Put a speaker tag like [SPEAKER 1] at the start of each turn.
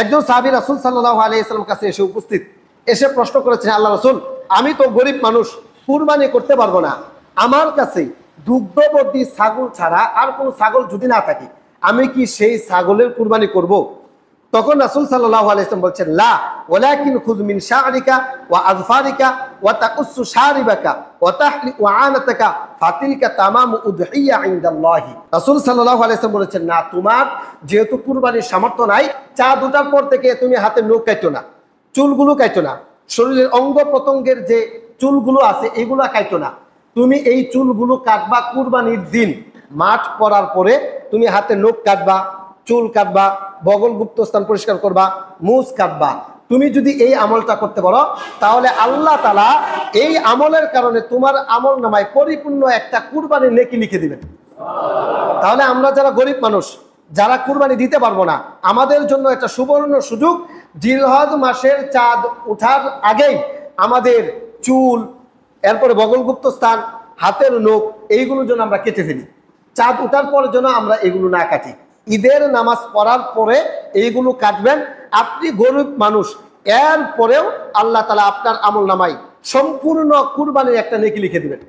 [SPEAKER 1] একজন সাহাবী রাসূল সাল্লাল্লাহু আলাইহি ওয়াসাল্লামের কাছে এসে উপস্থিত, এসে প্রশ্ন করেছেন, আল্লাহ রাসূল, আমি তো গরিব মানুষ, কুরবানি করতে পারবো না, আমার কাছে দুগ্ধবর্তী ছাগল ছাড়া আর কোনো ছাগল যদি না থাকে আমি কি সেই ছাগলের কুরবানি করব? তখন রাসূল সাল্লাল্লাহু আলাইহি ওয়াসাল্লাম বলছেন, লা ওয়ালাকিন খুয মিন শা'রিকা ওয়া আযফারিকা ওয়া তাকুসসু শারিবাকা ওয়া তাহলিকু আনাতাকা ফাতিলকা তামামু উদহিয়া ইনদাল্লাহি। রাসূল সাল্লাল্লাহু আলাইহি ওয়াসাল্লাম বলেছেন, না, তোমার যেহেতু কুরবানির সামর্থ্য নাই, চাঁদ ওঠার পর থেকে তুমি হাতে নখ কাটো না, চুলগুলো কাটো না, শরীরের অঙ্গ প্রত্যঙ্গের যে চুলগুলো আছে এগুলো কাটো না, তুমি এই চুলগুলো কাটবা কুরবানির দিন। মাঠ পড়ার পরে তুমি হাতে নখ কাটবা, চুল কাটবা, বগল গুপ্তস্থান পরিষ্কার করবা, মুছ কাটবা। তুমি যদি এই আমলটা করতে পারো তাহলে আল্লাহ তাআলা এই আমলের কারণে তোমার আমল নামায় পরিপূর্ণ একটা কুরবানির নেকি লিখে দিবেন। তাহলে আমরা যারা গরিব মানুষ, যারা কুরবানি দিতে পারবো না, আমাদের জন্য একটা সুবর্ণ সুযোগ, জিলহজ মাসের চাঁদ ওঠার আগেই আমাদের চুল, এরপরে বগলগুপ্ত স্থান, হাতের নখ, এইগুলো যেন আমরা কেটে ফেলি। চাঁদ ওঠার পর যেন আমরা এগুলো না কাটি। ঈদের নামাজ পড়ার পরে এইগুলো কাটবেন। আপনি গরিব মানুষ, এরপরেও আল্লাহ তাআলা আপনার আমল নামায় সম্পূর্ণ কুরবানির একটা নেকি লিখে দিবেন।